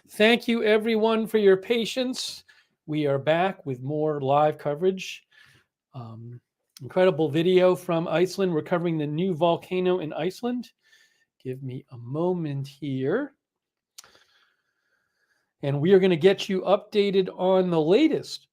Thank you, everyone, for your patience. We are back with more live coverage. Um, Incredible video from Iceland. We're covering the new volcano in Iceland. Give me a moment here. And we are going to get you updated on the latest.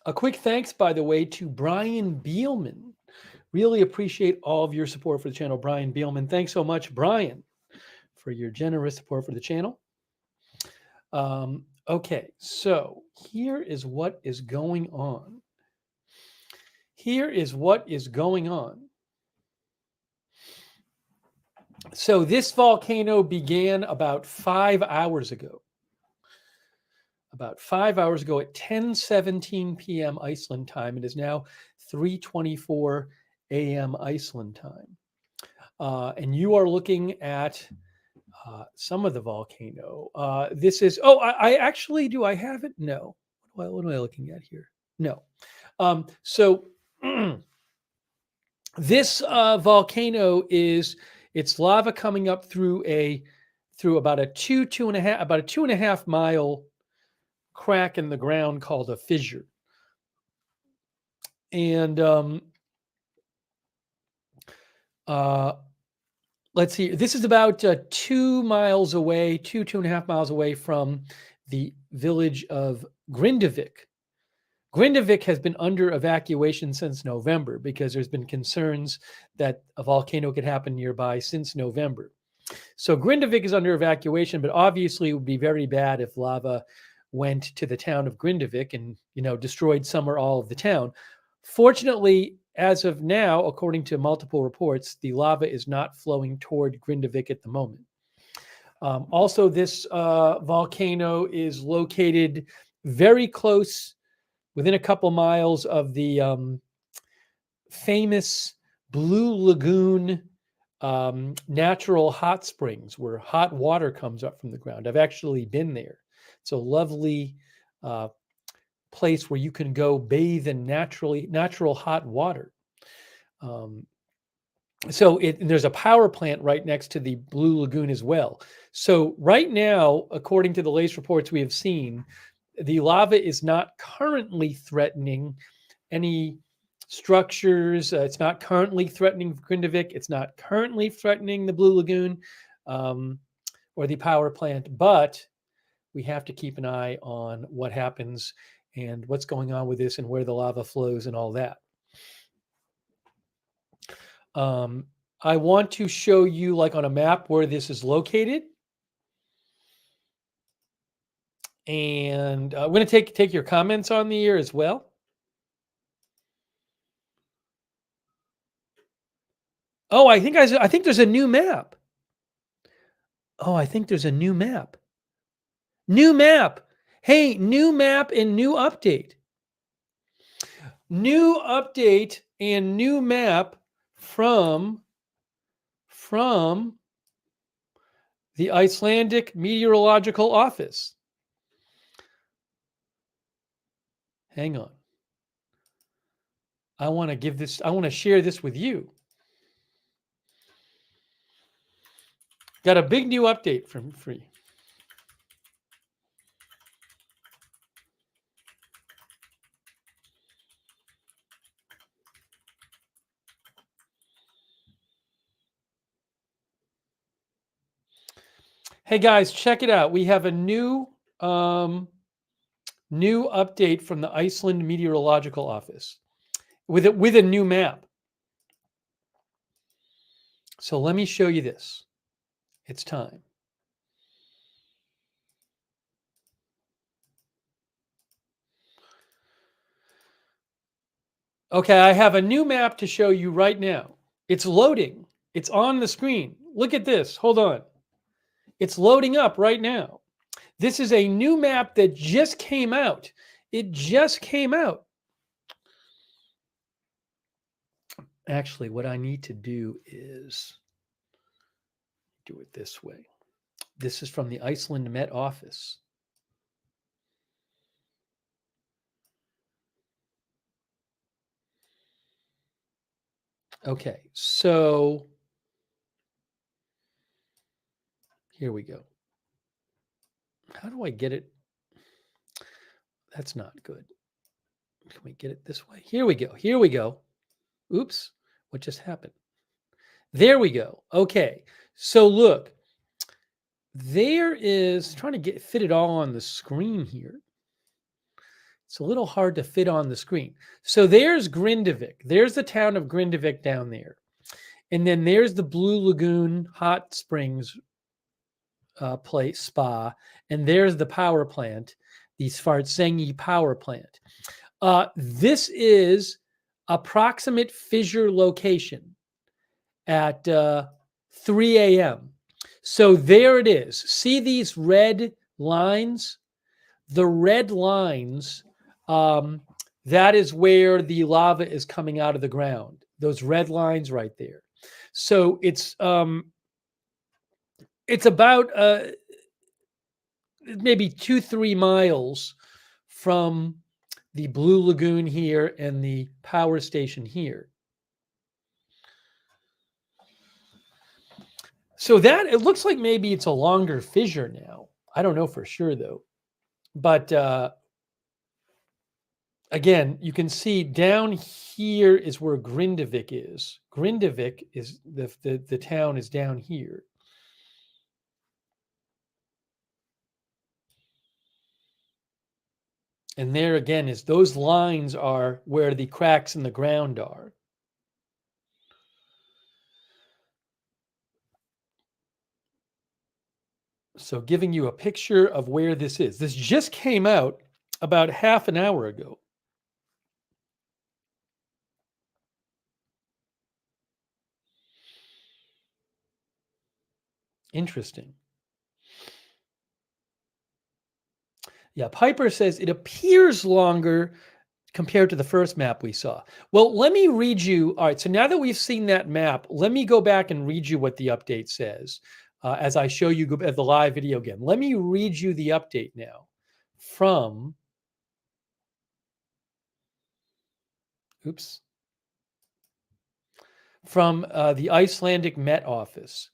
A quick thanks, by the way, to Brian Beelman. Really appreciate all of your support for the channel, Brian Beelman. Thanks so much, Brian, for your generous support for the channel. Okay, so here is what is going on. Here is what is going on. So this volcano began about 5 hours ago. About 5 hours ago at 10:17 p.m. Iceland time. It is now 3:24 a.m. Iceland time. And you are looking at some of the volcano. This is, I actually, do I have it? No. What am I looking at here? No. So this volcano it's lava coming up through about a two and a half mile crack in the ground called a fissure. And let's see, this is about 2 miles away, two and a half miles away from the village of Grindavik. Grindavik has been under evacuation since November because there's been concerns that a volcano could happen nearby since November. So Grindavik is under evacuation, but obviously it would be very bad if lava went to the town of Grindavik and, destroyed some or all of the town. Fortunately, as of now, according to multiple reports, the lava is not flowing toward Grindavik at the moment. Also, this volcano is located very close, within a couple miles of the famous Blue Lagoon natural hot springs where hot water comes up from the ground. I've actually been there. It's a lovely place where you can go bathe in natural hot water. So there's a power plant right next to the Blue Lagoon as well. So right now, according to the latest reports we have seen, the lava is not currently threatening any structures. It's not currently threatening Grindavik. It's not currently threatening the Blue Lagoon or the power plant, but we have to keep an eye on what happens and what's going on with this and where the lava flows and all that. I want to show you, like on a map, where this is located. And I'm going to take your comments on the year as well. Oh, I think there's a new map. Oh, I think there's a new map. New map. Hey, new map and new update. New update and new map from the Icelandic Meteorological Office. Hang on. I want to share this with you. Got a big new update for you. Hey guys, check it out. We have a new update from the Iceland Meteorological Office with a new map. So let me show you this. It's time. Okay, I have a new map to show you right now. It's loading. It's on the screen. Look at this. Hold on. It's loading up right now. This is a new map that just came out. It just came out. Actually, what I need to do is do it this way. This is from the Iceland Met Office. Okay, so here we go. How do I get it? That's not good. Can we get it this way? Here we go. Here we go. Oops, what just happened? There we go. Okay, so look, there is trying to fit it all on the screen here. It's a little hard to fit on the screen. So there's Grindavik. There's the town of Grindavik down there. And then there's the Blue Lagoon Hot Springs place, spa. And there's the power plant, the Svartsengi power plant. This is approximate fissure location at 3 a.m. So there it is. See these red lines? The red lines, that is where the lava is coming out of the ground. Those red lines right there. So it's about maybe 2-3 miles from the Blue Lagoon here and the power station here. So that it looks like maybe it's a longer fissure now. I don't know for sure though. But again, you can see down here is where Grindavik is. Grindavik is the town is down here. And there again is those lines are where the cracks in the ground are. So giving you a picture of where this is. This just came out about half an hour ago. Interesting. Yeah, Piper says it appears longer compared to the first map we saw. Well, let me read you. All right, so now that we've seen that map, let me go back and read you what the update says as I show you the live video again. Let me read you the update now from, from the Icelandic Met Office.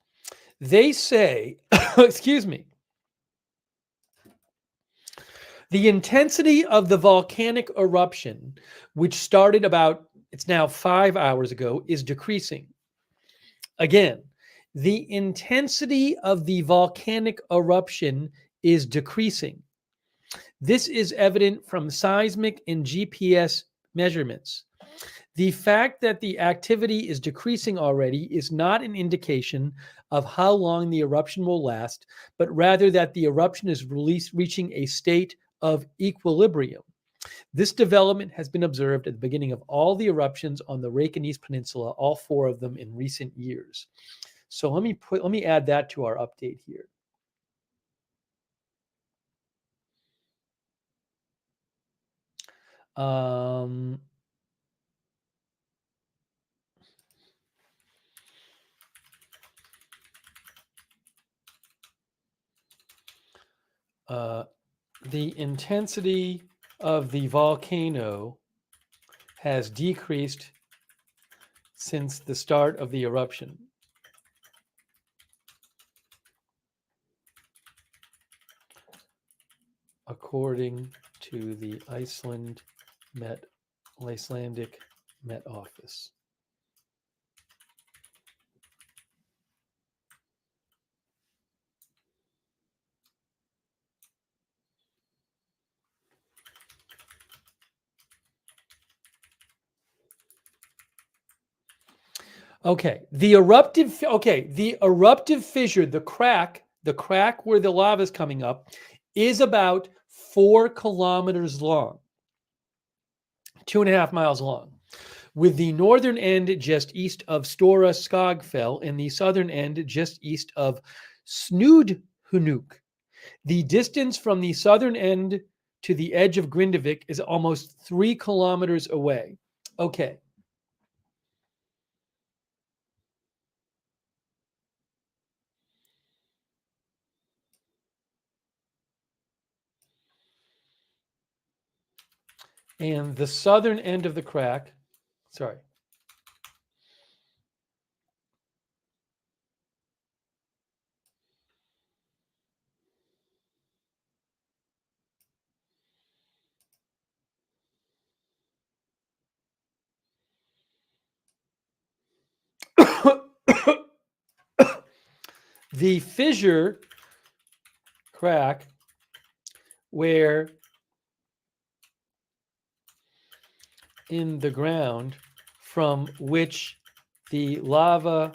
They say, excuse me, the intensity of the volcanic eruption, which started about, it's now 5 hours ago, is decreasing. Again, the intensity of the volcanic eruption is decreasing. This is evident from seismic and GPS measurements. The fact that the activity is decreasing already is not an indication of how long the eruption will last, but rather that the eruption is reaching a state of equilibrium. This development has been observed at the beginning of all the eruptions on the Reykjanes Peninsula, all 4 of them in recent years. So let me add that to our update here. The intensity of the volcano has decreased since the start of the eruption. According to the Icelandic Met Office. Okay, the eruptive fissure, the crack where the lava is coming up is about 4 kilometers long, 2.5 miles long, with the northern end just east of Stora Skagfell and the southern end just east of Snudhunuk. The distance from the southern end to the edge of Grindavik is almost 3 kilometers away. Okay. And the southern end of the crack, sorry. The fissure crack where in the ground from which the lava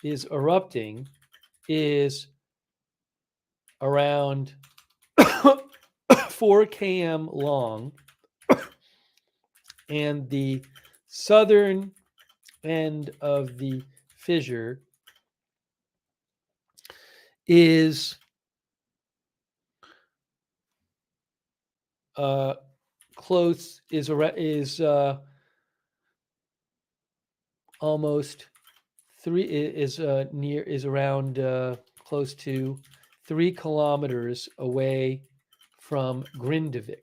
is erupting is around 4 km long, and the southern end of the fissure is close is almost three is near is around close to 3 kilometers away from Grindavik.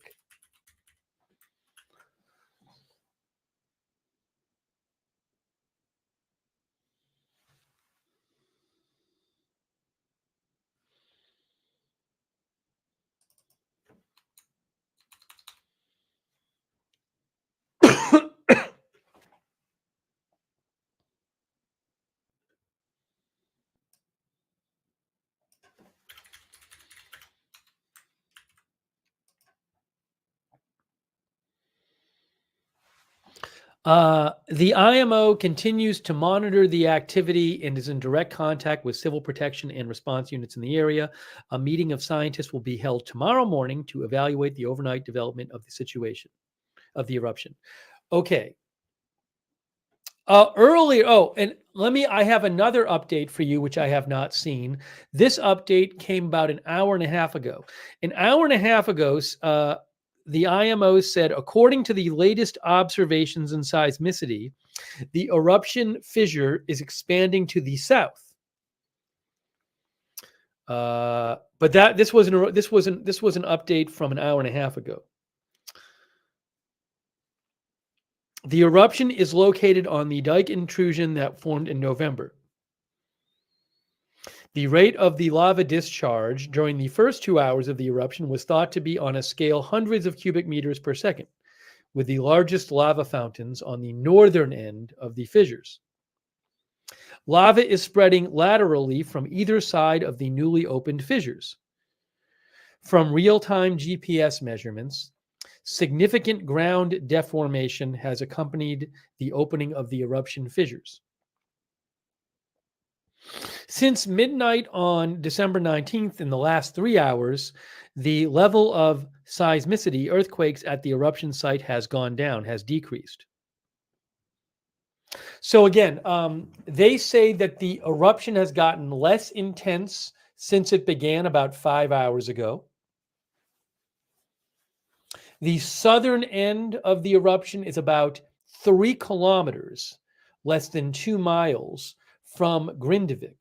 The IMO continues to monitor the activity and is in direct contact with civil protection and response units in the area. A meeting of scientists will be held tomorrow morning to evaluate the overnight development of the situation of the eruption. Okay. Earlier, and I have another update for you, which I have not seen. This update came about an hour and a half ago. An hour and a half ago, the IMO said, according to the latest observations in seismicity, the eruption fissure is expanding to the south. But this was an update from an hour and a half ago. The eruption is located on the dike intrusion that formed in November. The rate of the lava discharge during the first 2 hours of the eruption was thought to be on a scale hundreds of cubic meters per second, with the largest lava fountains on the northern end of the fissures. Lava is spreading laterally from either side of the newly opened fissures. From real-time GPS measurements, significant ground deformation has accompanied the opening of the eruption fissures. Since midnight on December 19th, in the last 3 hours, the level of seismicity, earthquakes at the eruption site has gone down, has decreased. So again, they say that the eruption has gotten less intense since it began about 5 hours ago. The southern end of the eruption is about 3 kilometers, less than 2 miles from Grindavik.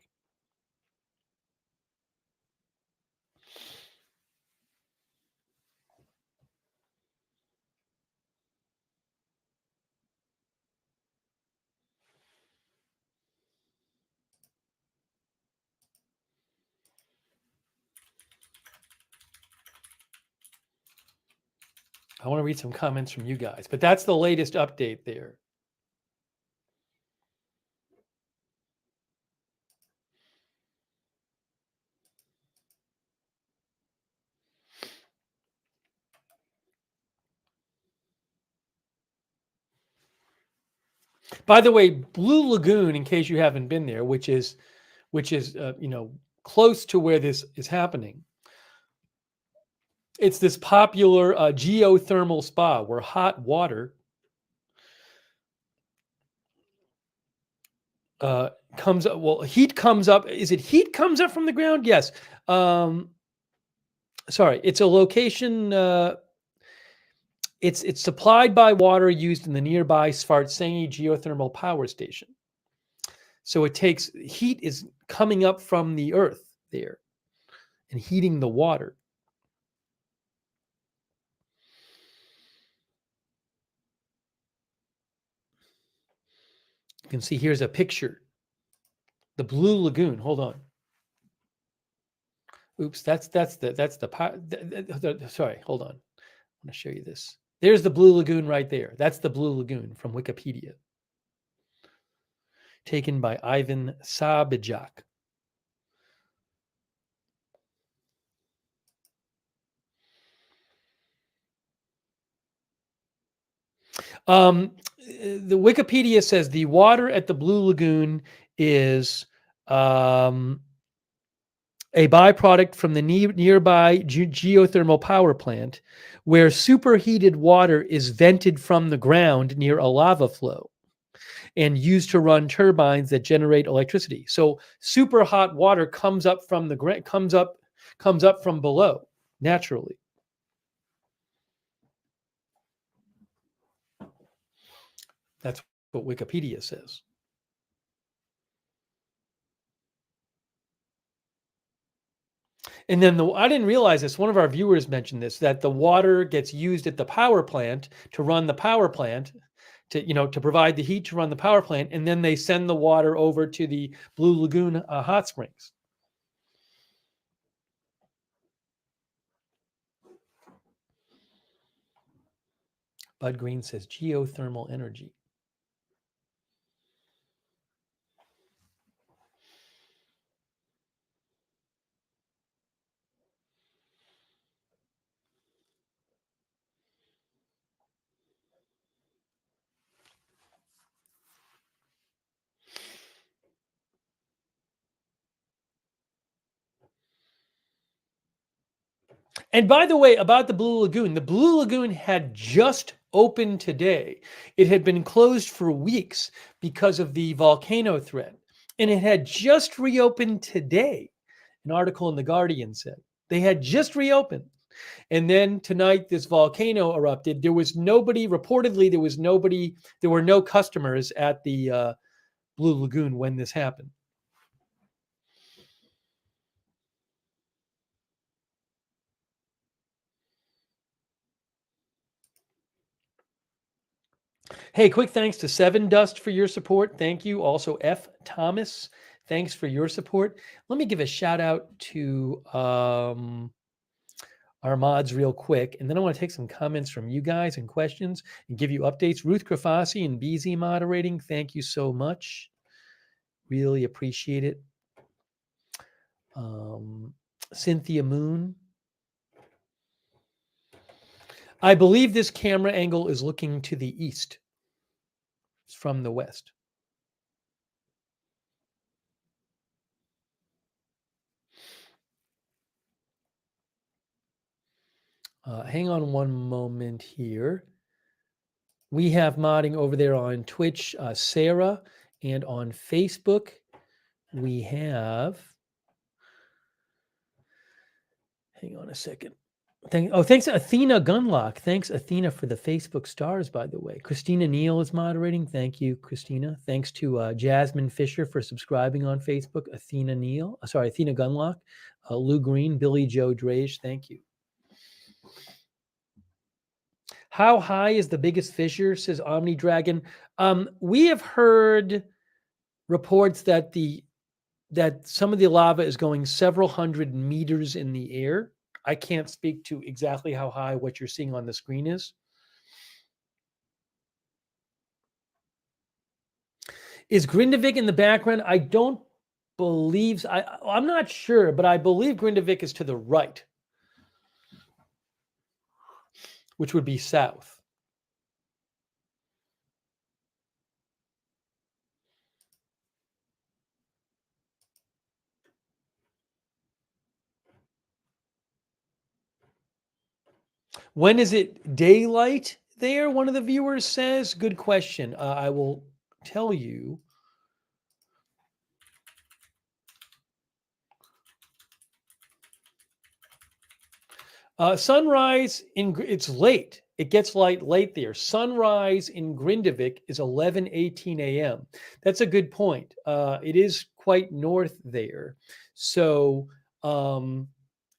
I want to read some comments from you guys, but that's the latest update there. By the way, Blue Lagoon, in case you haven't been there, which is close to where this is happening. It's this popular geothermal spa where hot water comes up. Well, heat comes up. Is it heat comes up from the ground? Yes. Sorry, it's a location. It's supplied by water used in the nearby Svartsengi geothermal power station. So it takes heat is coming up from the earth there and heating the water. You can see here's a picture. The Blue Lagoon. Hold on. Oops, that's the sorry, hold on. I'm going to show you this. There's the Blue Lagoon right there. That's the Blue Lagoon from Wikipedia. taken by Ivan Sabijak. The Wikipedia says the water at the Blue Lagoon is a byproduct from the nearby geothermal power plant, where superheated water is vented from the ground near a lava flow and used to run turbines that generate electricity. So super hot water comes up from the ground, comes up from below naturally. That's what Wikipedia says. And then I didn't realize this. One of our viewers mentioned this, that the water gets used at the power plant to run the power plant, to provide the heat to run the power plant, and then they send the water over to the Blue Lagoon hot springs. Bud Green says geothermal energy. And by the way, about the Blue Lagoon had just opened today. It had been closed for weeks because of the volcano threat, and it had just reopened today. An article in The Guardian said they had just reopened. And then tonight, this volcano erupted. There was nobody, reportedly, there were no customers at the Blue Lagoon when this happened. Hey, quick thanks to Seven Dust for your support. Thank you. Also, F. Thomas, thanks for your support. Let me give a shout out to our mods real quick, and then I want to take some comments from you guys and questions and give you updates. Ruth Grafasi and BZ moderating, thank you so much. Really appreciate it. Cynthia Moon. I believe this camera angle is looking to the east. It's from the west. Hang on one moment here. We have modding over there on Twitch, Sarah, and on Facebook, we have. Hang on a second. Thanks, Athena Gunlock. Thanks, Athena, for the Facebook stars, by the way. Christina Neal is moderating. Thank you, Christina. Thanks to Jasmine Fisher for subscribing on Facebook. Athena Gunlock. Lou Green, Billy Joe Drage. Thank you. How high is the biggest fissure, says Omni Dragon? We have heard reports that some of the lava is going several hundred meters in the air. I can't speak to exactly how high what you're seeing on the screen is. Is Grindavik in the background? I don't believe. I'm not sure, but I believe Grindavik is to the right, which would be south. When is it daylight there? One of the viewers says. Good question. I will tell you. Sunrise it's late. It gets light late there. Sunrise in Grindavik is 11:18 a.m. That's a good point. It is quite north there, so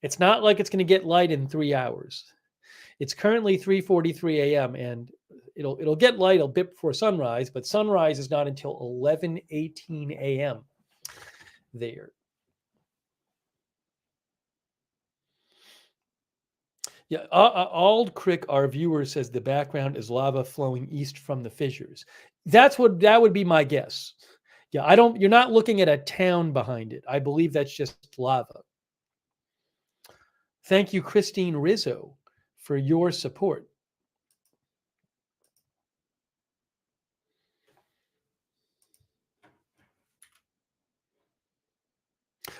it's not like it's going to get light in 3 hours. It's currently 3:43 a.m. and it'll get light a bit before sunrise, but sunrise is not until 11:18 a.m. there. Yeah, Ald Crick, our viewer, says the background is lava flowing east from the fissures. That would be my guess. Yeah, I don't. You're not looking at a town behind it. I believe that's just lava. Thank you, Christine Rizzo, for your support.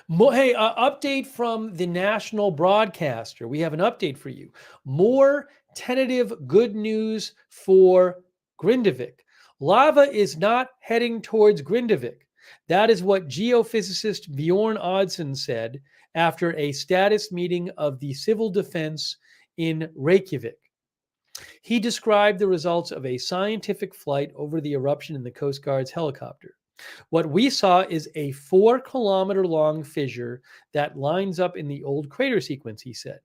Hey, update from the national broadcaster. We have an update for you. More tentative good news for Grindavik. Lava is not heading towards Grindavik. That is what geophysicist Bjorn Oddsson said after a status meeting of the civil defense in Reykjavik. He described the results of a scientific flight over the eruption in the Coast Guard's helicopter. What we saw is a 4-kilometer long fissure that lines up in the old crater sequence, he said.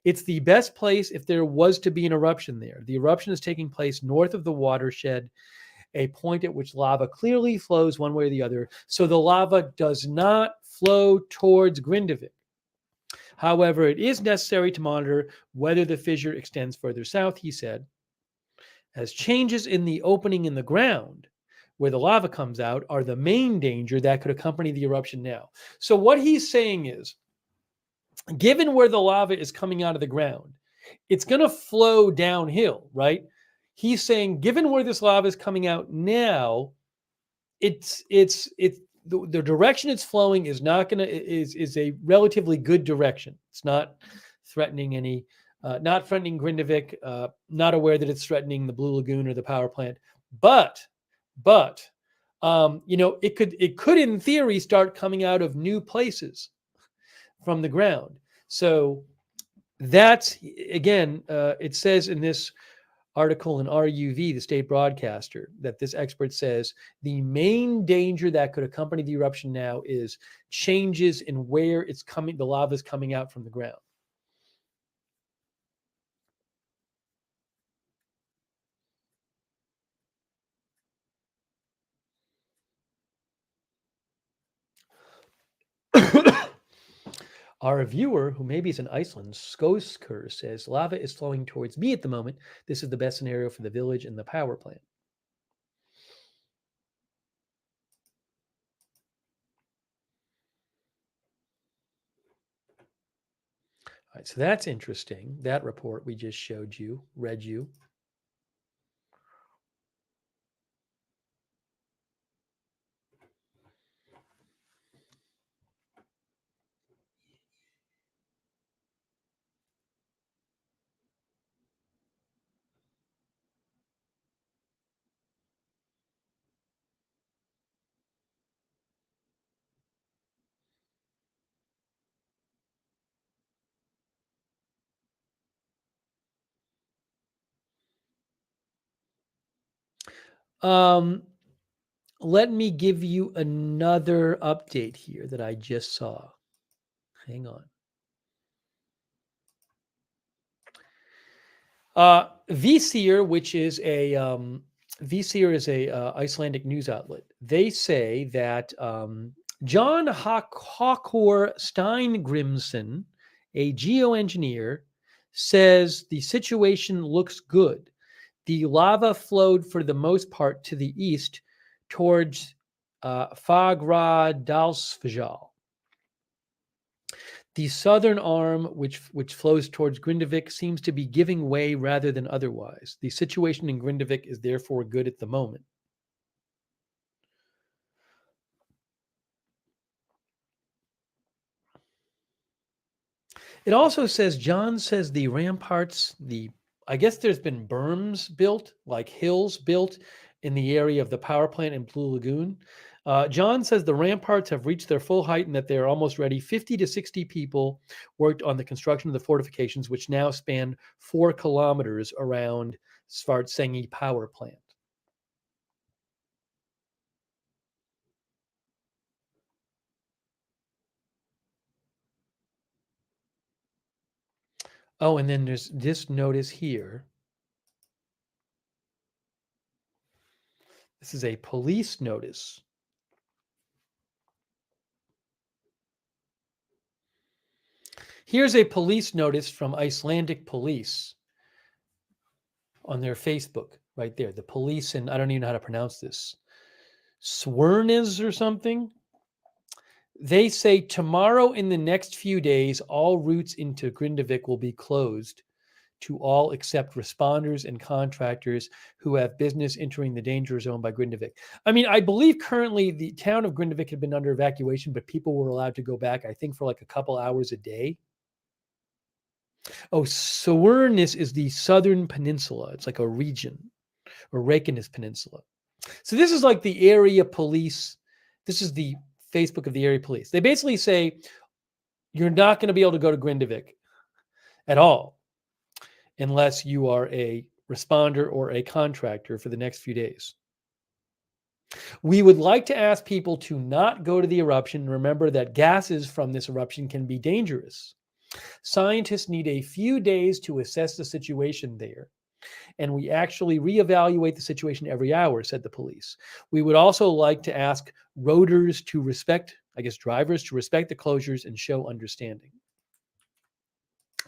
It's the best place if there was to be an eruption there. The eruption is taking place north of the watershed, a point at which lava clearly flows one way or the other. So the lava does not flow towards Grindavik. However, it is necessary to monitor whether the fissure extends further south, he said, as changes in the opening in the ground where the lava comes out are the main danger that could accompany the eruption now. So what he's saying is, given where the lava is coming out of the ground, it's going to flow downhill, right? He's saying, given where this lava is coming out now, it's the direction it's flowing is not going to is a relatively good direction. It's not threatening any, not threatening Grindavik, not aware that it's threatening the Blue Lagoon or the power plant, but it could in theory start coming out of new places from the ground. So that's again, it says in this article in RUV, the state broadcaster, that this expert says the main danger that could accompany the eruption now is changes in where it's coming, the lava is coming out from the ground. Our reviewer, who maybe is in Iceland, Skoskur, says lava is flowing towards me at the moment. This is the best scenario for the village and the power plant. All right, so that's interesting. That report we just read you. Let me give you another update here that I just saw. Hang on. VCR, which is a VCR is a Icelandic news outlet. They say that John Hakor Steingrimsson, a geoengineer, says the situation looks good. The lava flowed for the most part to the east towards Fagradalsfjall. The southern arm, which flows towards Grindavik, seems to be giving way rather than otherwise. The situation in Grindavik is therefore good at the moment. It also says, John says the ramparts, I guess there's been berms built, like hills built in the area of the power plant in Blue Lagoon. John says the ramparts have reached their full height and that they're almost ready. 50 to 60 people worked on the construction of the fortifications, which now span 4 kilometers around Svartsengi power plant. Oh, and then there's this notice here. This is a police notice. Here's a police notice from Icelandic police on their Facebook right there. The police, and I don't even know how to pronounce this. Swirnes or something. They say tomorrow in the next few days, all routes into Grindavik will be closed to all except responders and contractors who have business entering the danger zone by Grindavik. I mean, I believe currently the town of Grindavik had been under evacuation, but people were allowed to go back, I think, for like a couple hours a day. Oh, Sowernis is the southern peninsula. It's like a region, or Reykjanes Peninsula. So this is like the area police. This is the Facebook of the area police. They basically say you're not going to be able to go to Grindavik at all unless you are a responder or a contractor for the next few days. We would like to ask people to not go to the eruption. Remember that gases from this eruption can be dangerous. Scientists need a few days to assess the situation there, and we actually reevaluate the situation every hour, said the police. We would also like to ask roaders to respect, I guess drivers to respect the closures and show understanding.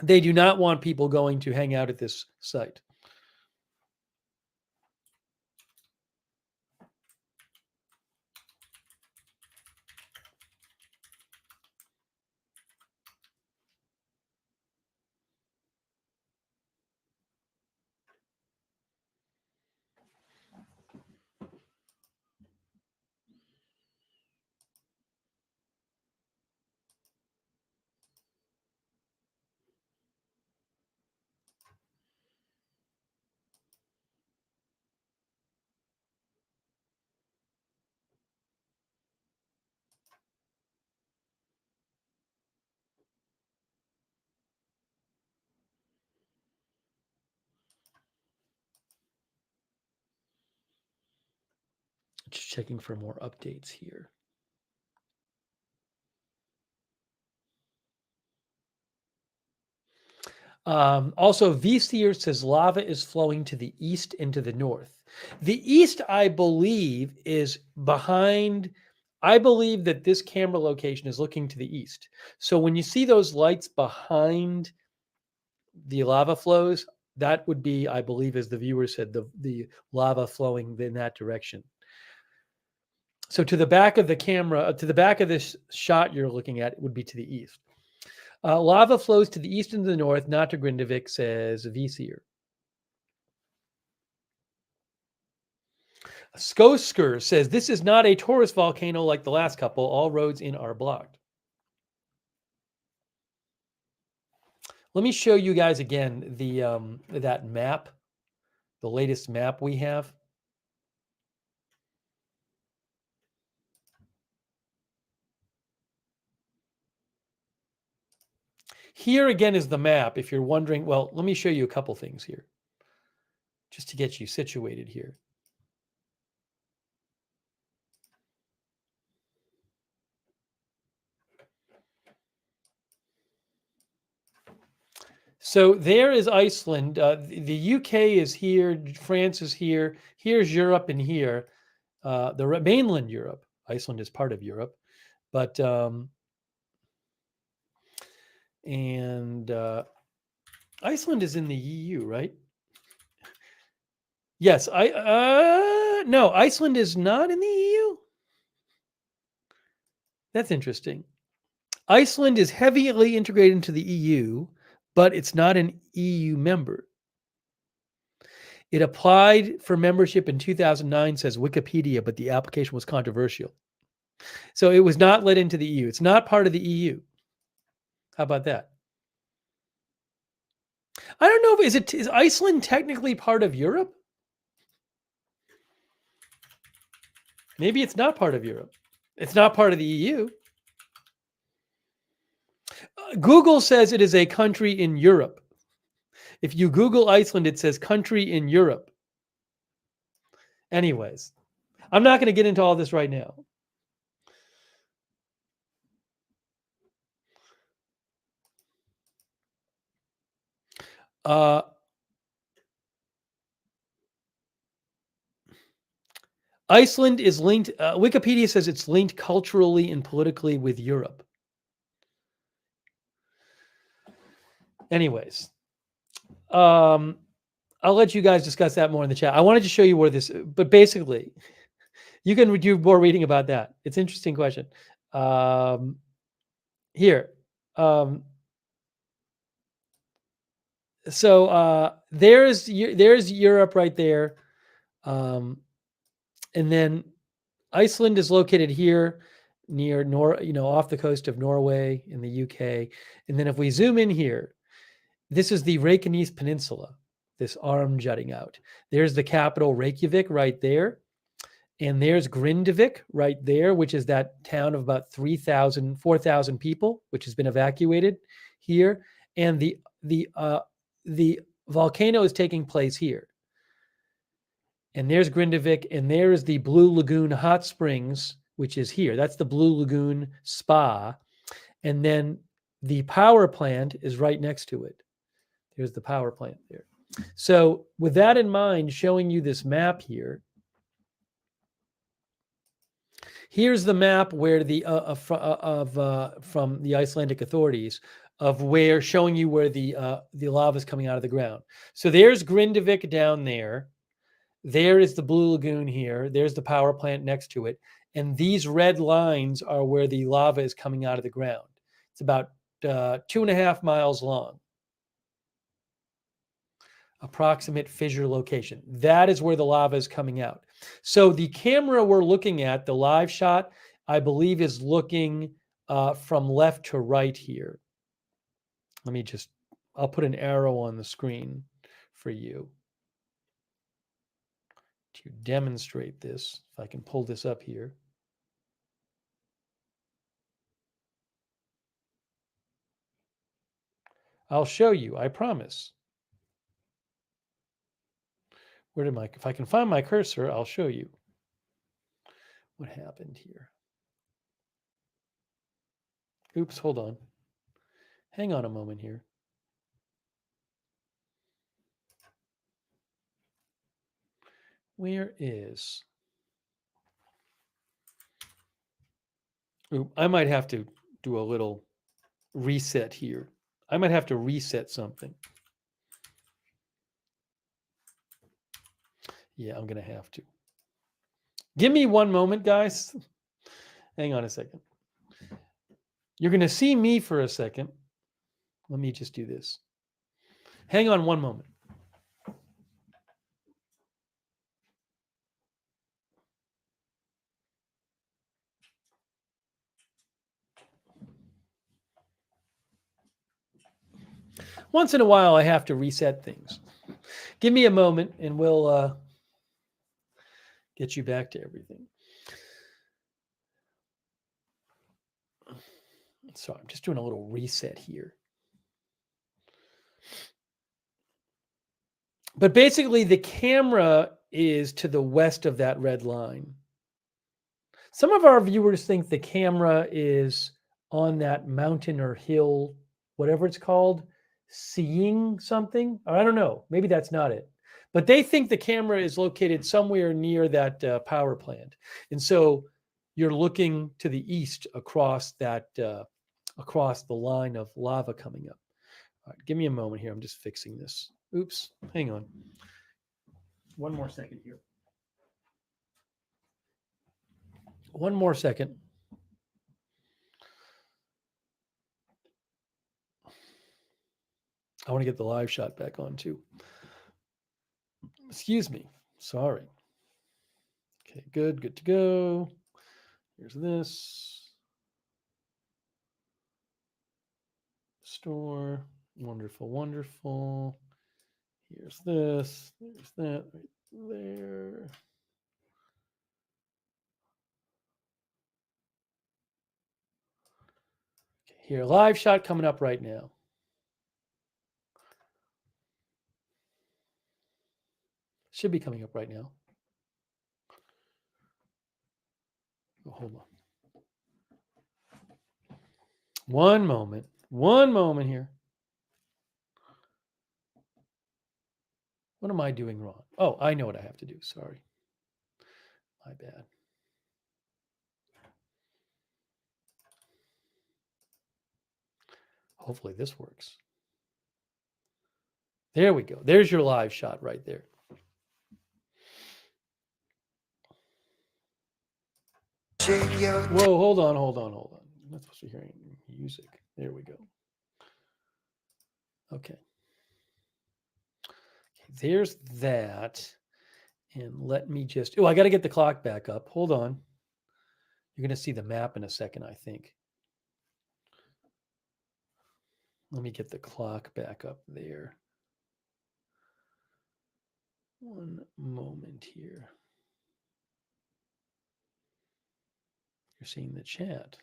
They do not want people going to hang out at this site. Just checking for more updates here. Also, VCR says lava is flowing to the east and to the north. The east, I believe, is behind. I believe that this camera location is looking to the east. So when you see those lights behind the lava flows, that would be, I believe, as the viewer said, the lava flowing in that direction. So to the back of the camera, to the back of this shot you're looking at, it would be to the east. Lava flows to the east and the north, not to Grindavik, says VCR. Skosker says this is not a tourist volcano like the last couple. All roads in are blocked. Let me show you guys again the that map, the latest map we have. Here again is the map. If you're wondering, well, let me show you a couple things here, just to get you situated here. So there is Iceland. The UK is here. France is here. Here's Europe, and here the mainland Europe. Iceland is part of Europe, but Iceland is in the EU, right? Yes, no, Iceland is not in the EU. That's interesting. Iceland is heavily integrated into the EU, but it's not an EU member. It applied for membership in 2009, says Wikipedia, but the application was controversial. So it was not let into the EU. It's not part of the EU. How about that? I don't know. Is Iceland technically part of Europe? Maybe it's not part of Europe. It's not part of the EU. Google says it is a country in Europe. If you Google Iceland, it says country in Europe. Anyways, I'm not going to get into all this right now. Iceland is linked, Wikipedia says it's linked culturally and politically with Europe. Anyways, I'll let you guys discuss that more in the chat. I wanted to show you where this, but basically, You can do more reading about that. It's an interesting question. Here. So there's Europe right there. And then Iceland is located here near off the coast of Norway in the UK. And then if we zoom in here, this is the Reykjanes Peninsula, this arm jutting out. There's the capital Reykjavik right there. And there's Grindavik right there, which is that town of about 4,000 people, which has been evacuated here. And the volcano is taking place here. And there's Grindavik, and there's the Blue Lagoon Hot Springs, which is here. That's the Blue Lagoon Spa. And then the power plant is right next to it. There's the power plant there. So with that in mind, showing you this map here, here's the map where from the Icelandic authorities of where showing you where the lava is coming out of the ground. So there's Grindavik down there. There is the Blue Lagoon here. There's the power plant next to it. And these red lines are where the lava is coming out of the ground. It's about 2.5 miles long. Approximate fissure location. That is where the lava is coming out. So the camera we're looking at, the live shot, I believe is looking from left to right here. I'll put an arrow on the screen for you to demonstrate this. If I can pull this up here. I'll show you, I promise. If I can find my cursor, I'll show you what happened here. Oops, hold on. Hang on a moment here. Where is... I might have to do a little reset here. I might have to reset something. Yeah, I'm going to have to. Give me one moment, guys. Hang on a second. You're going to see me for a second. Let me just do this. Hang on one moment. Once in a while, I have to reset things. Give me a moment and we'll get you back to everything. So I'm just doing a little reset here. But basically, the camera is to the west of that red line. Some of our viewers think the camera is on that mountain or hill, whatever it's called, seeing something. Or I don't know. Maybe that's not it. But they think the camera is located somewhere near that power plant. And so you're looking to the east across that, across the line of lava coming up. All right, give me a moment here. I'm just fixing this. Oops, hang on. One more second here. One more second. I want to get the live shot back on too. Excuse me. Sorry. Okay, good to go. Here's this. Store. Wonderful. Here's this. There's that right there. Okay, here, live shot coming up right now. Should be coming up right now. Oh, hold on. One moment here. What am I doing wrong? Oh, I know what I have to do. Sorry. My bad. Hopefully this works. There we go. There's your live shot right there. Whoa, hold on. I'm not supposed to be hearing music. There we go. Okay. There's that. And let me just, I got to get the clock back up. Hold on. You're going to see the map in a second, I think. Let me get the clock back up there. One moment here. You're seeing the chat.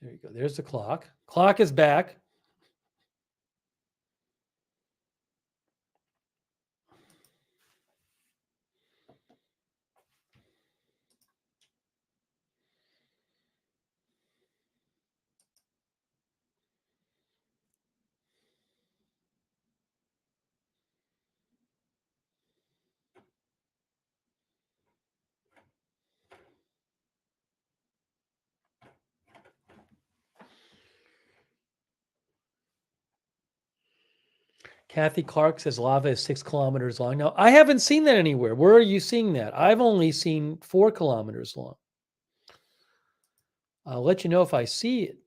There you go. There's the clock. Clock is back. Kathy Clark says lava is 6 kilometers long. Now, I haven't seen that anywhere. Where are you seeing that? I've only seen 4 kilometers long. I'll let you know if I see it.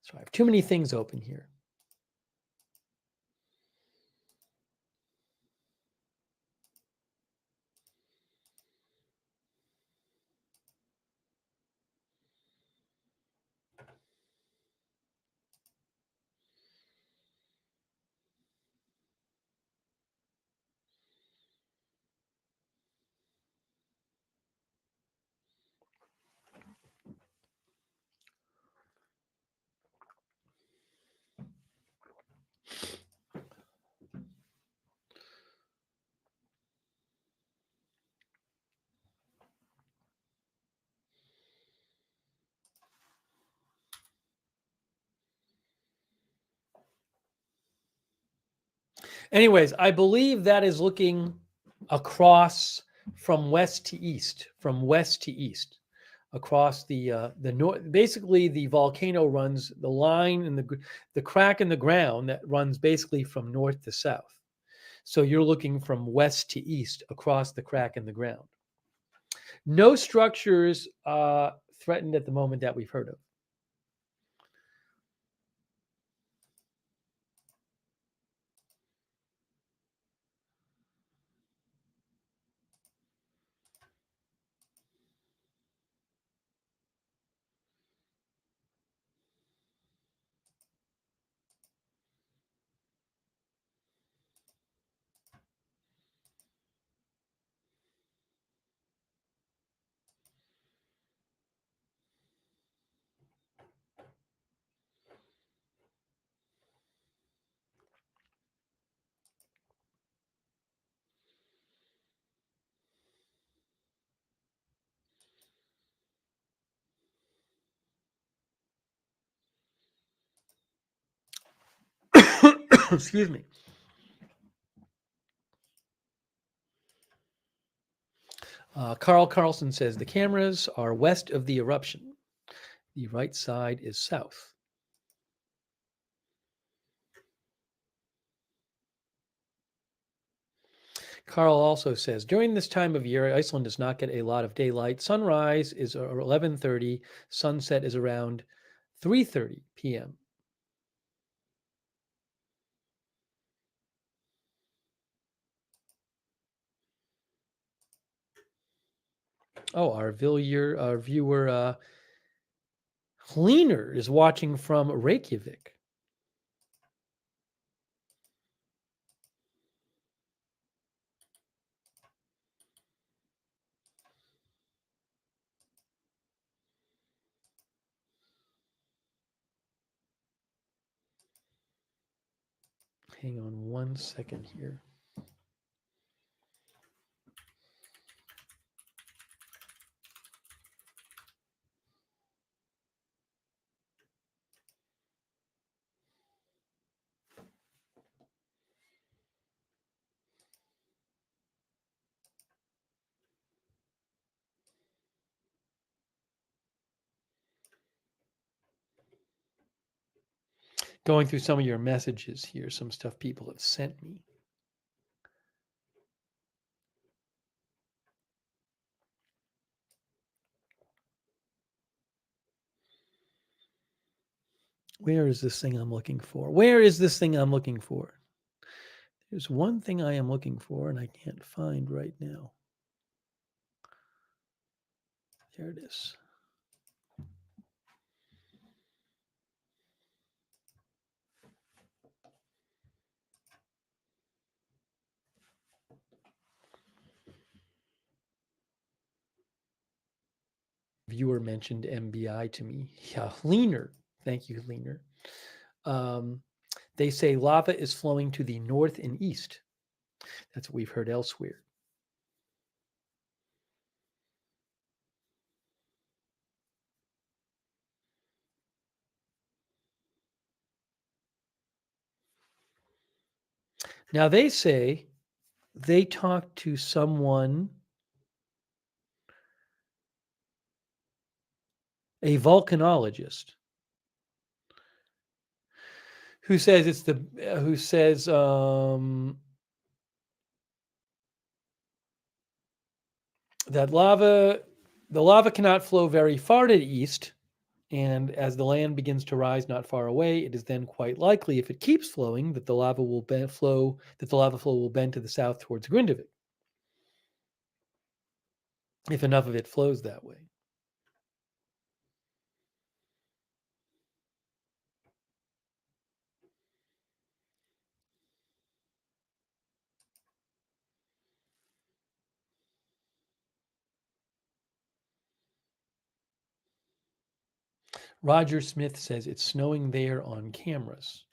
So I have too many things open here. Anyways, I believe that is looking across from west to east, across the north. Basically, the volcano runs the line and the crack in the ground that runs basically from north to south. So you're looking from west to east across the crack in the ground. No structures threatened at the moment that we've heard of. Excuse me. Carl Carlson says the cameras are west of the eruption. The right side is south. Carl also says during this time of year, Iceland does not get a lot of daylight. Sunrise is 11:30. Sunset is around 3:30 p.m. Oh, our viewer Cleaner is watching from Reykjavik. Hang on 1 second here. Going through some of your messages here, some stuff people have sent me. Where is this thing I'm looking for? Where is this thing I'm looking for? There's one thing I am looking for and I can't find right now. There it is. Viewer mentioned MBI to me. Yeah, Leaner. Thank you, Leaner. They say lava is flowing to the north and east. That's what we've heard elsewhere. Now they say they talked to someone, a volcanologist, who says it's the who says that the lava cannot flow very far to the east, and as the land begins to rise not far away, it is then quite likely, if it keeps flowing, that the lava flow will bend to the south towards Grindavik, if enough of it flows that way. Roger Smith says it's snowing there on cameras.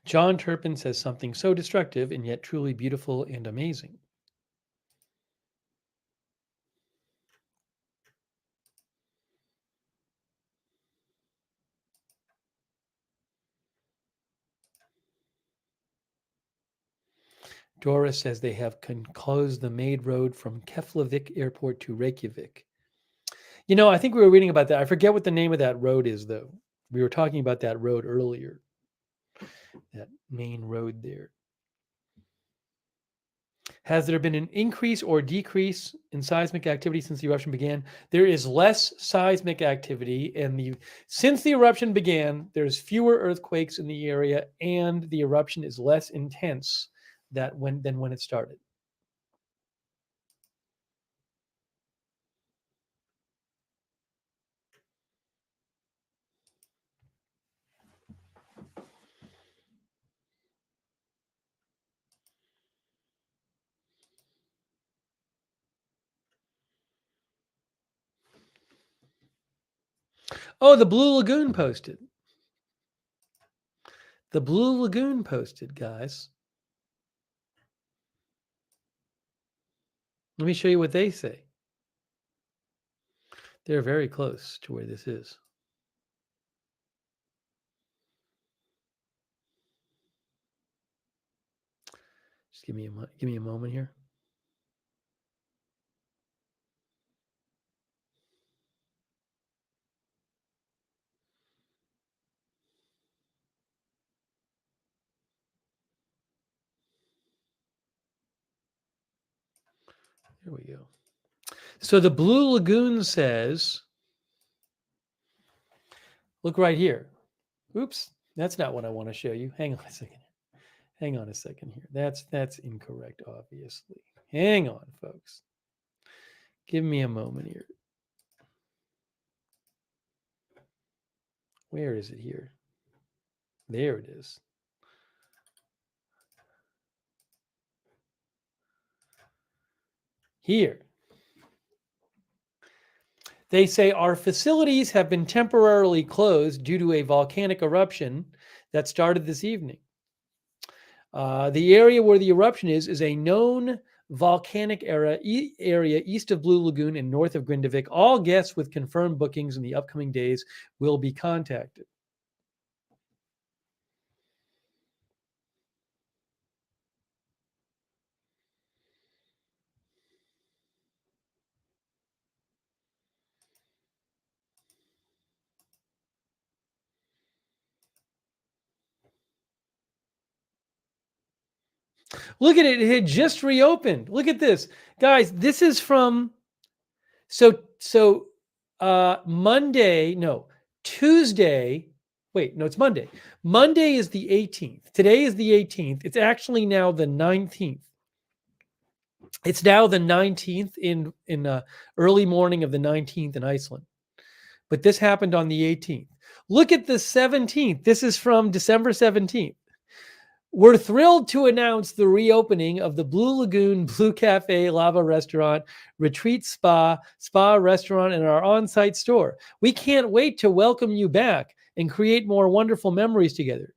John Turpin says something so destructive and yet truly beautiful and amazing. Doris says they have closed the made road from Keflavik Airport to Reykjavik. You know, I think we were reading about that. I forget what the name of that road is, though. We were talking about that road earlier, that main road there. Has there been an increase or decrease in seismic activity since the eruption began? There is less seismic activity, and since the eruption began, there's fewer earthquakes in the area, and the eruption is less intense than when it started. Oh, the Blue Lagoon posted. The Blue Lagoon posted, guys. Let me show you what they say. They're very close to where this is. Just give me a moment here. Here we go. So the Blue Lagoon says, look right here. Oops, that's not what I want to show you. Hang on a second. Hang on a second here. That's incorrect, obviously. Hang on, folks. Give me a moment here. Where is it here? There it is. Here. They say our facilities have been temporarily closed due to a volcanic eruption that started this evening. The area where the eruption is a known volcanic area east of Blue Lagoon and north of Grindavik. All guests with confirmed bookings in the upcoming days will be contacted. Look at it. It had just reopened. Look at this. Guys, this is from Monday, no, Tuesday. Wait, no, it's Monday. Monday is the 18th. Today is the 18th. It's actually now the 19th. It's now the 19th in early morning of the 19th in Iceland. But this happened on the 18th. Look at the 17th. This is from December 17th. We're thrilled to announce the reopening of the Blue Lagoon Blue Cafe Lava Restaurant, Retreat Spa, Spa Restaurant, and our on-site store. We can't wait to welcome you back and create more wonderful memories together.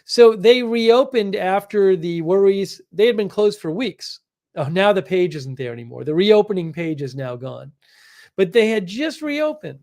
So they reopened after the worries. They had been closed for weeks. Oh, now the page isn't there anymore. The reopening page is now gone. But they had just reopened.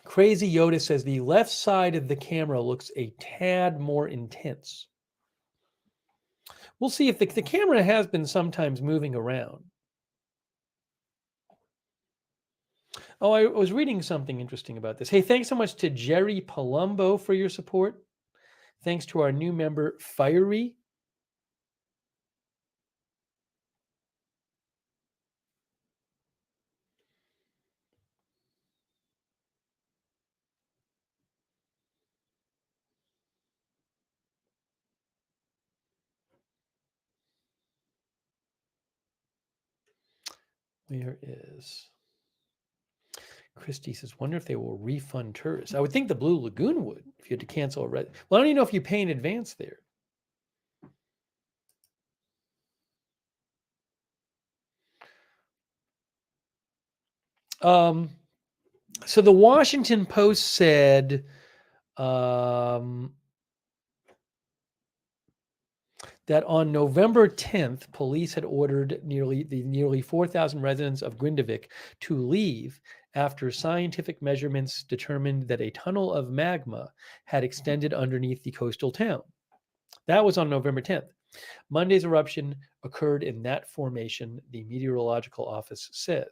Crazy Yoda says the left side of the camera looks a tad more intense. We'll see if the camera has been sometimes moving around. Oh, I was reading something interesting about this. Hey, thanks so much to Jerry Palumbo for your support. Thanks to our new member, Fiery. Where is Christy says, wonder if they will refund tourists. I would think the Blue Lagoon would if you had to cancel a red. Well, I don't even know if you pay in advance there. So the Washington Post said that on November 10th, police had ordered nearly 4,000 residents of Grindavik to leave after scientific measurements determined that a tunnel of magma had extended underneath the coastal town. That was on November 10th. Monday's eruption occurred in that formation, the meteorological office said.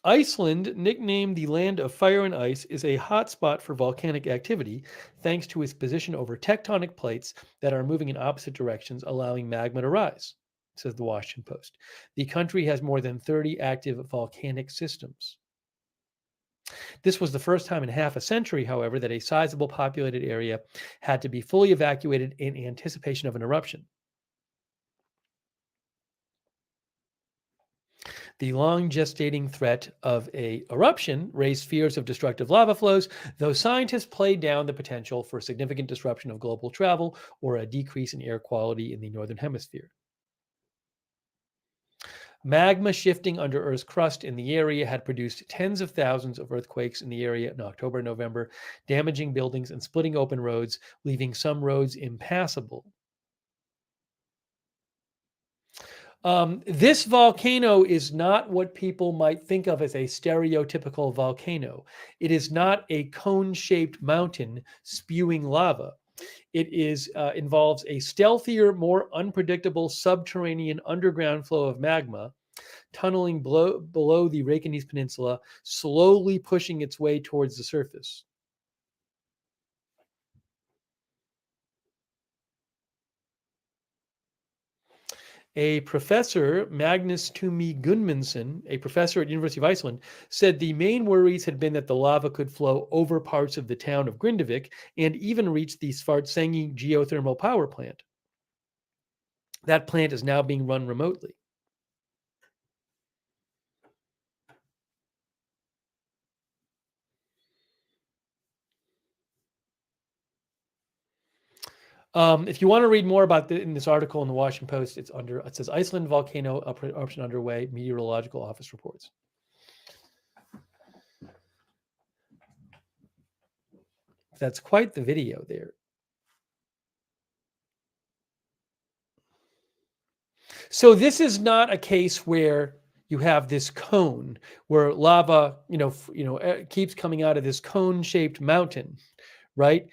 Iceland, nicknamed the land of fire and ice, is a hotspot for volcanic activity thanks to its position over tectonic plates that are moving in opposite directions, allowing magma to rise, says the Washington Post. The country has more than 30 active volcanic systems. This was the first time in half a century, however, that a sizable populated area had to be fully evacuated in anticipation of an eruption. The long gestating threat of an eruption raised fears of destructive lava flows, though scientists played down the potential for significant disruption of global travel or a decrease in air quality in the northern hemisphere. Magma shifting under Earth's crust in the area had produced tens of thousands of earthquakes in the area in October and November, damaging buildings and splitting open roads, leaving some roads impassable. This volcano is not what people might think of as a stereotypical volcano. It is not a cone-shaped mountain spewing lava. It involves a stealthier, more unpredictable subterranean underground flow of magma, tunneling below the Reykjanes Peninsula, slowly pushing its way towards the surface. A professor, Magnus Tumi Gudmundsson, a professor at University of Iceland, said the main worries had been that the lava could flow over parts of the town of Grindavik and even reach the Svartsengi geothermal power plant. That plant is now being run remotely. If you want to read more about in this article in the Washington Post, it says Iceland volcano eruption underway, meteorological office reports. That's quite the video there. So this is not a case where you have this cone where lava, keeps coming out of this cone-shaped mountain, right?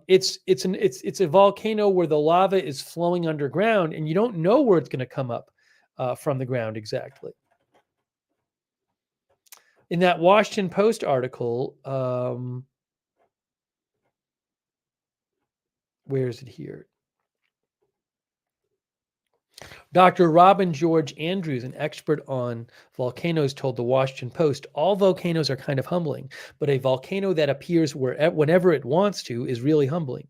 It's a volcano where the lava is flowing underground, and you don't know where it's going to come up from the ground exactly. In that Washington Post article, where is it here? Dr. Robin George Andrews, an expert on volcanoes, told the Washington Post, all volcanoes are kind of humbling, but a volcano that appears whenever it wants to is really humbling.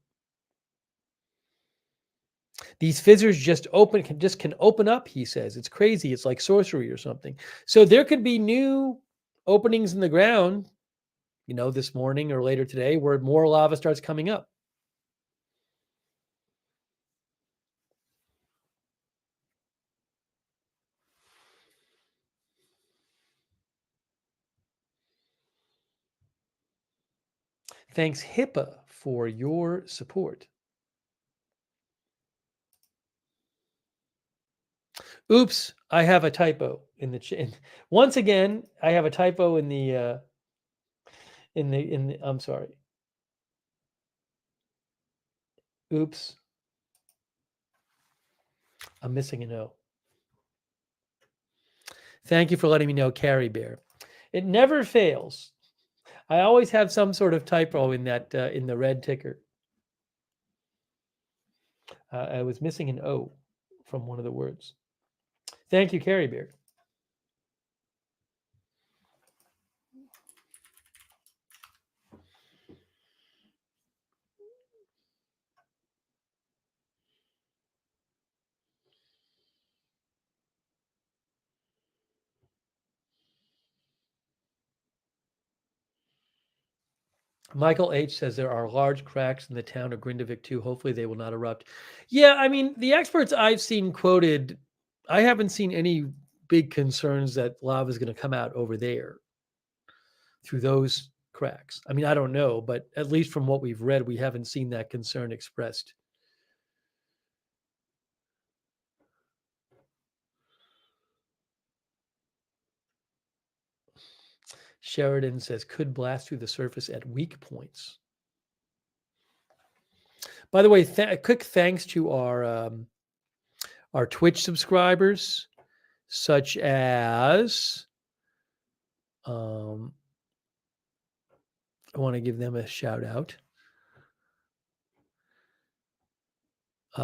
These fizzers can open up, he says. It's crazy. It's like sorcery or something. So there could be new openings in the ground, this morning or later today, where more lava starts coming up. Thanks, HIPAA, for your support. Oops, I have a typo in the chat. Once again, I have a typo in the I'm sorry. Oops. I'm missing an O. Thank you for letting me know, Carrie Bear. It never fails. I always have some sort of typo in that in the red ticker. I was missing an O from one of the words. Thank you, Carrie Bear. Michael H says there are large cracks in the town of Grindavik too. Hopefully they will not erupt. Yeah, I mean, the experts I've seen quoted, I haven't seen any big concerns that lava is going to come out over there through those cracks. I mean, I don't know, but at least from what we've read, we haven't seen that concern expressed. Sheridan says could blast through the surface at weak points. By the way, a quick thanks to our Twitch subscribers, such as I want to give them a shout out.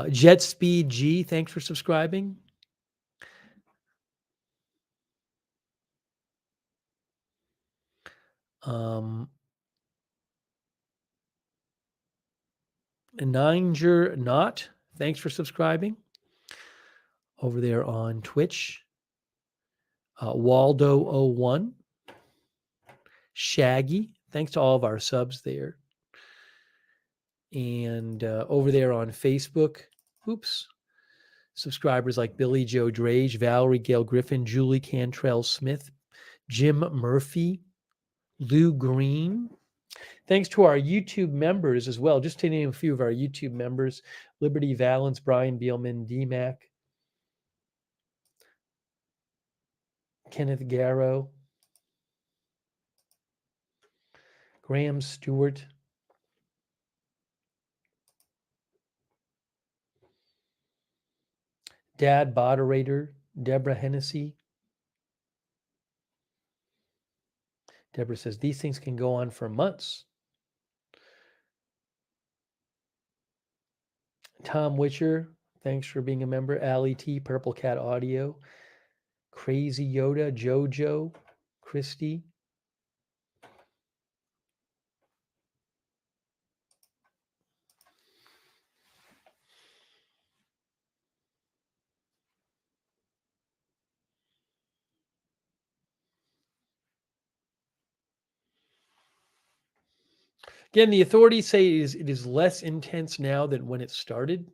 Jet Speed G, thanks for subscribing. Ninger Not, thanks for subscribing over there on Twitch. Waldo01, Shaggy, thanks to all of our subs there. And over there on Facebook, subscribers like Billy Joe Drage, Valerie Gail Griffin, Julie Cantrell Smith, Jim Murphy, Lou Green. Thanks to our YouTube members as well. Just to name a few of our YouTube members: Liberty Valance, Brian Beelman, DMAC, Kenneth Garrow, Graham Stewart, Dad Moderator, Deborah Hennessy. Deborah says these things can go on for months. Tom Witcher, thanks for being a member. Ali T, Purple Cat Audio, Crazy Yoda, Jojo, Christy. Again, the authorities say it is less intense now than when it started.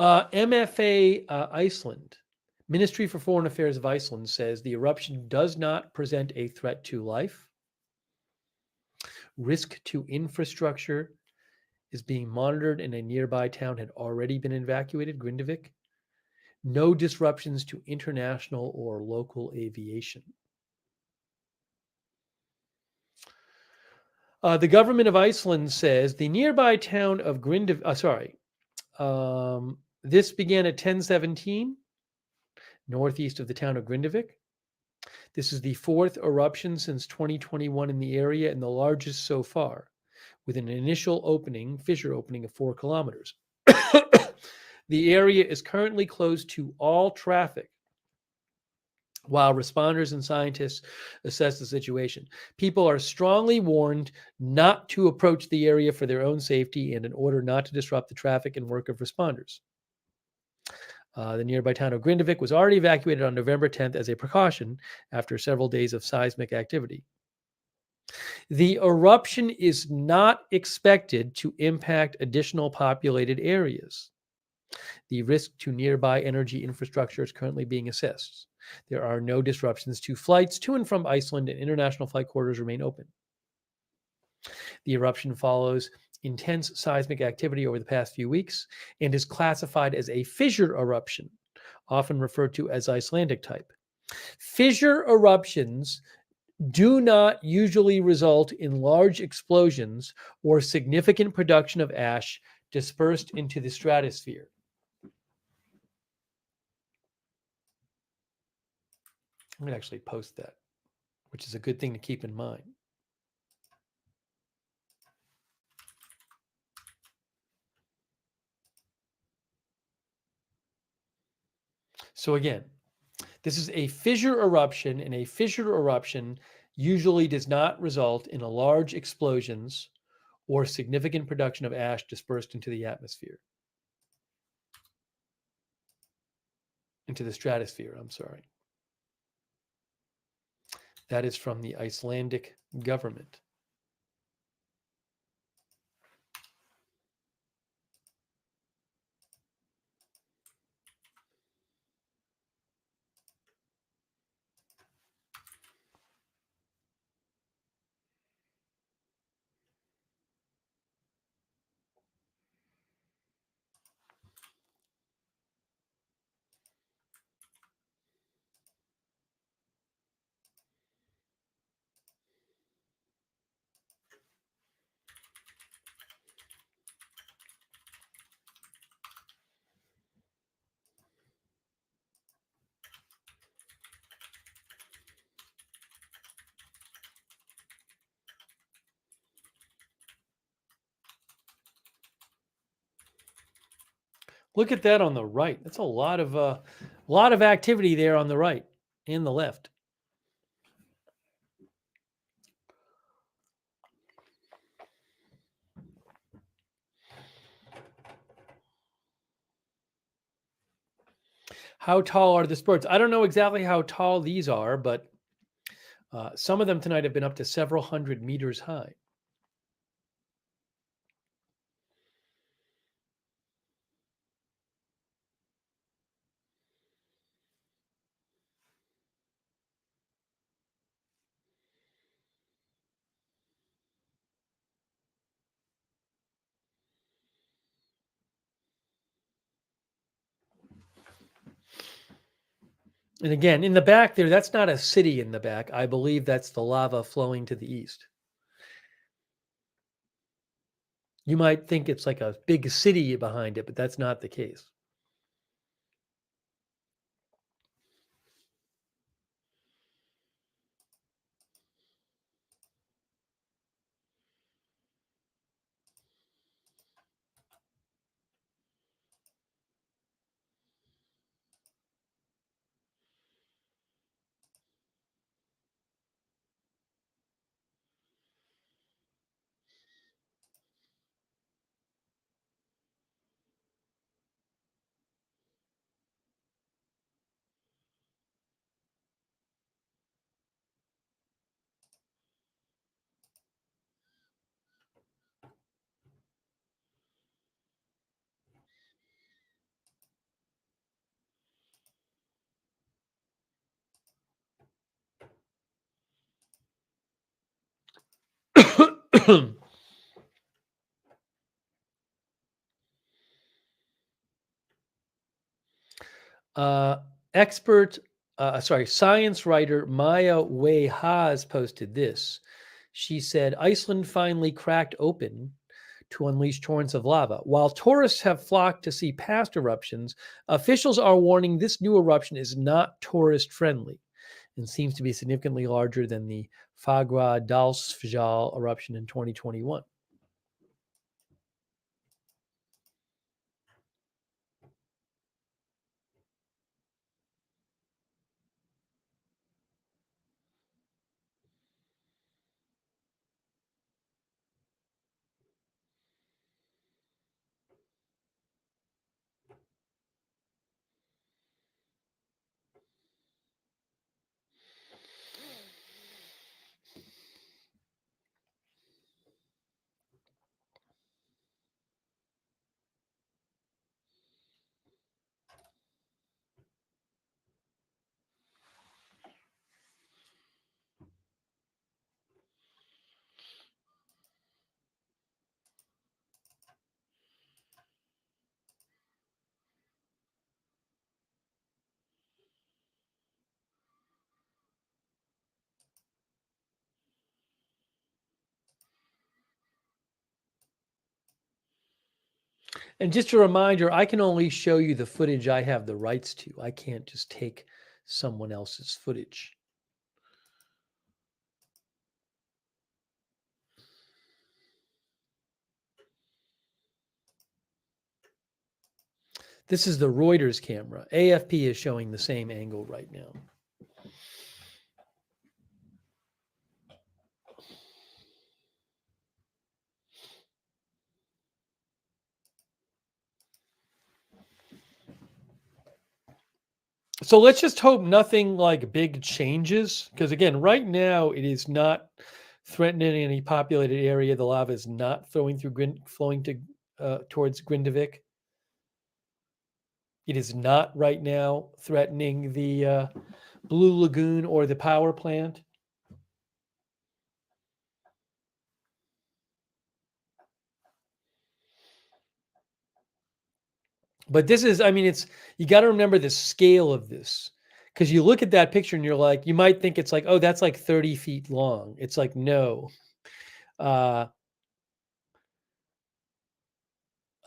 MFA Iceland, Ministry for Foreign Affairs of Iceland says the eruption does not present a threat to life. Risk to infrastructure is being monitored, and a nearby town had already been evacuated, Grindavik. No disruptions to international or local aviation. The government of Iceland says the nearby town of Grindavik, this began at 1017, northeast of the town of Grindavik. This is the fourth eruption since 2021 in the area and the largest so far, with an initial fissure opening of 4 kilometers. The area is currently closed to all traffic while responders and scientists assess the situation. People are strongly warned not to approach the area for their own safety and in order not to disrupt the traffic and work of responders. The nearby town of Grindavik was already evacuated on November 10th as a precaution after several days of seismic activity. The eruption is not expected to impact additional populated areas. The risk to nearby energy infrastructure is currently being assessed. There are no disruptions to flights to and from Iceland, and international flight corridors remain open. The eruption follows intense seismic activity over the past few weeks and is classified as a fissure eruption, often referred to as Icelandic type. Fissure eruptions do not usually result in large explosions or significant production of ash dispersed into the stratosphere. I'm going to actually post that, which is a good thing to keep in mind. So again, this is a fissure eruption, and a fissure eruption usually does not result in a large explosions or significant production of ash dispersed into the atmosphere. Into the stratosphere, I'm sorry. That is from the Icelandic government. Look at that on the right. That's a lot of activity there on the right and the left. How tall are the spurts? I don't know exactly how tall these are, but some of them tonight have been up to several hundred meters high. And again, in the back there, that's not a city in the back. I believe that's the lava flowing to the east. You might think it's like a big city behind it, but that's not the case. uh, expert, science writer Maya Wei Haas posted this. She said, Iceland finally cracked open to unleash torrents of lava. While tourists have flocked to see past eruptions, officials are warning this new eruption is not tourist friendly and seems to be significantly larger than the Fagra Dalsfjall eruption in 2021. And just a reminder, I can only show you the footage I have the rights to. I can't just take someone else's footage. This is the Reuters camera. AFP is showing the same angle right now. So let's just hope nothing like big changes, because again, right now it is not threatening any populated area. The lava is not flowing to towards Grindavik. It is not right now threatening the Blue Lagoon or the power plant. But this is, I mean, it's, you got to remember the scale of this, because you look at that picture and you're like, you might think it's like, oh, that's like 30 feet long. It's like, no. Uh,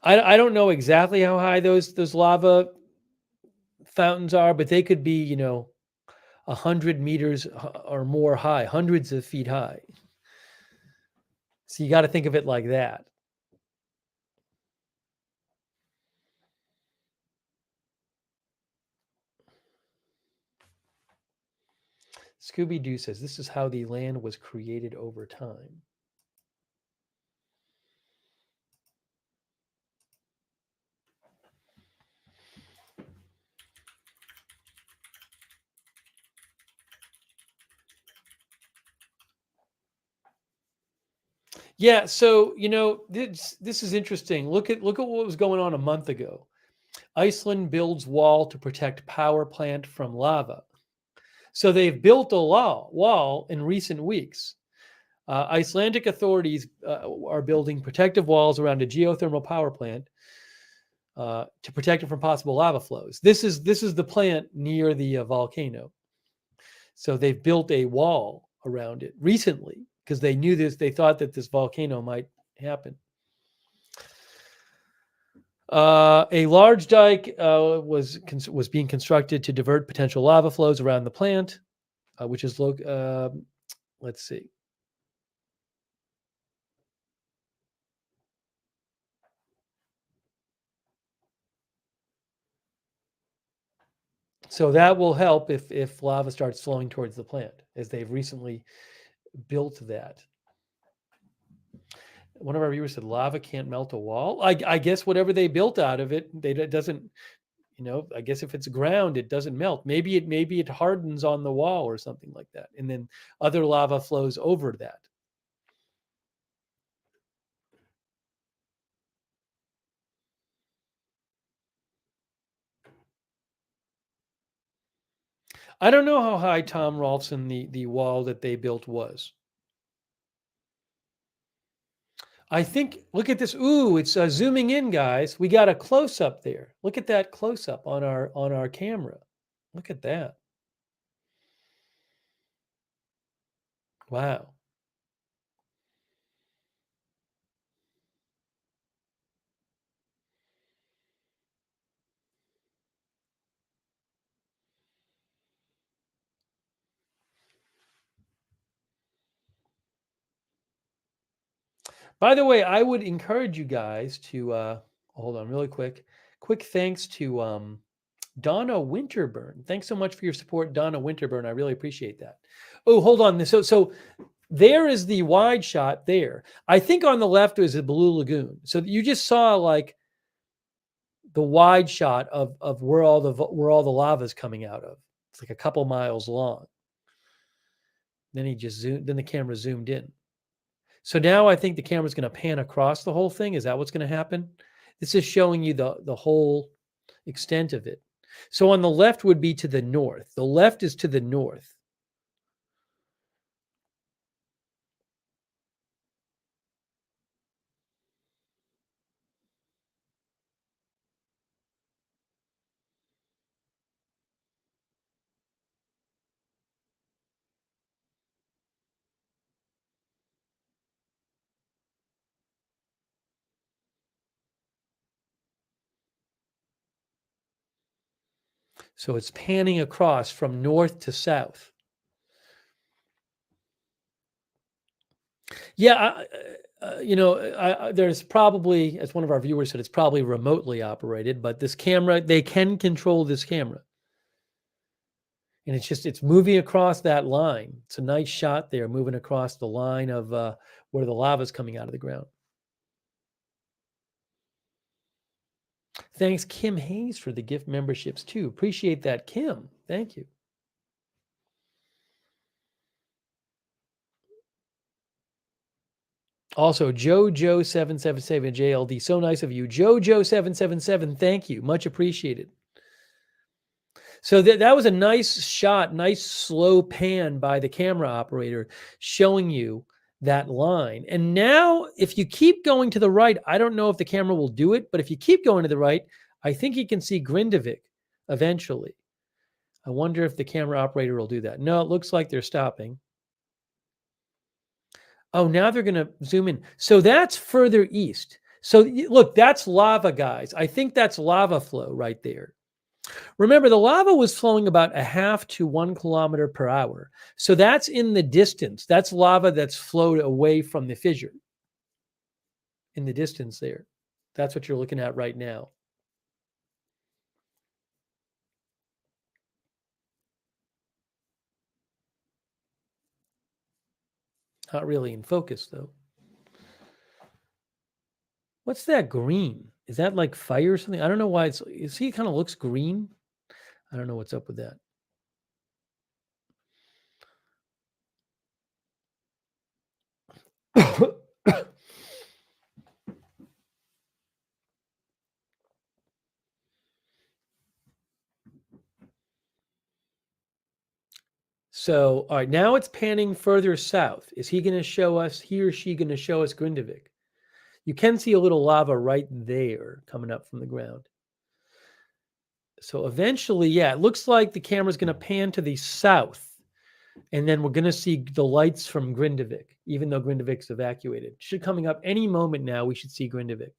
I don't know exactly how high those lava fountains are, but they could be, 100 meters or more high, hundreds of feet high. So you got to think of it like that. Scooby Doo says this is how the land was created over time. Yeah, so this is interesting. Look at what was going on a month ago. Iceland builds wall to protect power plant from lava. So they've built a wall in recent weeks. Icelandic authorities are building protective walls around a geothermal power plant to protect it from possible lava flows. This is the plant near the volcano. So they've built a wall around it recently because they knew this. They thought that this volcano might happen. A large dike was being constructed to divert potential lava flows around the plant, which is let's see. So that will help if lava starts flowing towards the plant, as they've recently built that. One of our viewers said lava can't melt a wall. I guess whatever they built out of it, it doesn't. I guess if it's ground, it doesn't melt. Maybe it hardens on the wall or something like that, and then other lava flows over that. I don't know how high Tom Rolfson the wall that they built was. I think, look at this. Ooh, it's zooming in, guys. We got a close up there. Look at that close up on our camera. Look at that. Wow. By the way, I would encourage you guys to hold on really quick. Quick thanks to Donna Winterburn. Thanks so much for your support, Donna Winterburn. I really appreciate that. Oh, hold on. So there is the wide shot there. I think on the left is the Blue Lagoon. So you just saw like the wide shot of where all the lava is coming out of. It's like a couple miles long. Then then the camera zoomed in. So now I think the camera's going to pan across the whole thing. Is that what's going to happen? This is showing you the whole extent of it. So on the left would be to the north. The left is to the north. So it's panning across from north to south. Yeah, there's probably, as one of our viewers said, it's probably remotely operated, but this camera, they can control this camera. And it's moving across that line. It's a nice shot there, moving across the line of where the lava is coming out of the ground. Thanks, Kim Hayes, for the gift memberships too. Appreciate that, Kim. Thank you. Also, JoJo777 JLD. So nice of you. JoJo777, thank you. Much appreciated. So that was a nice shot, nice slow pan by the camera operator showing you that line. And now, if you keep going to the right, I don't know if the camera will do it, but if you keep going to the right, I think you can see Grindavik eventually. I wonder if the camera operator will do that. No, it looks like they're stopping. Oh, now they're going to zoom in. So that's further east. So look, that's lava, guys. I think that's lava flow right there. Remember, the lava was flowing about a half to 1 kilometer per hour. So that's in the distance. That's lava that's flowed away from the fissure in the distance there. That's what you're looking at right now. Not really in focus, though. What's that green? Is that like fire or something? I don't know why see, it kind of looks green. I don't know what's up with that. So, all right, now it's panning further south. Is he going to show us, he or she going to show us Grindavik? You can see a little lava right there coming up from the ground. So eventually, yeah, it looks like the camera's going to pan to the south. And then we're going to see the lights from Grindavik, even though Grindavik's evacuated. Should coming up any moment now, we should see Grindavik.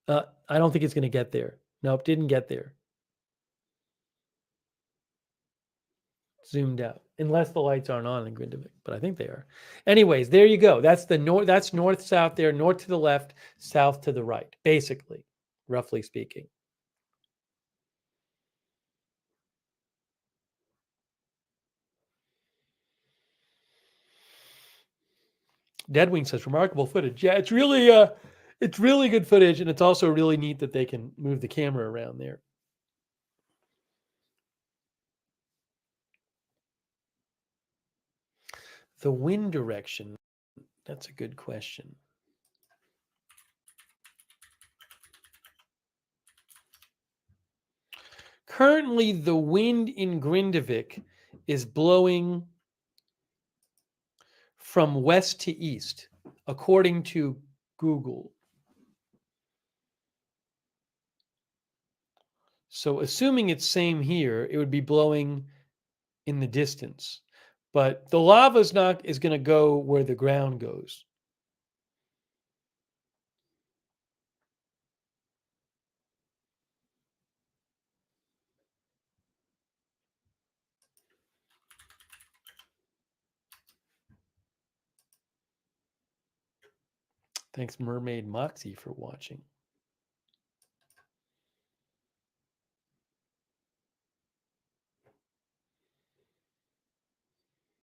I don't think it's going to get there. Nope, didn't get there. Zoomed out, unless the lights aren't on in Grindavik, but I think they are. Anyways, there you go. That's the north. That's north south there. North to the left, south to the right, basically, roughly speaking. Deadwing says remarkable footage. Yeah, it's really good footage, and it's also really neat that they can move the camera around there. The wind direction. That's a good question. Currently, the wind in Grindavik is blowing from west to east. according to Google. So assuming it's same here, it would be blowing in the distance. But the lava is going to go where the ground goes. Thanks, Mermaid Moxie, for watching.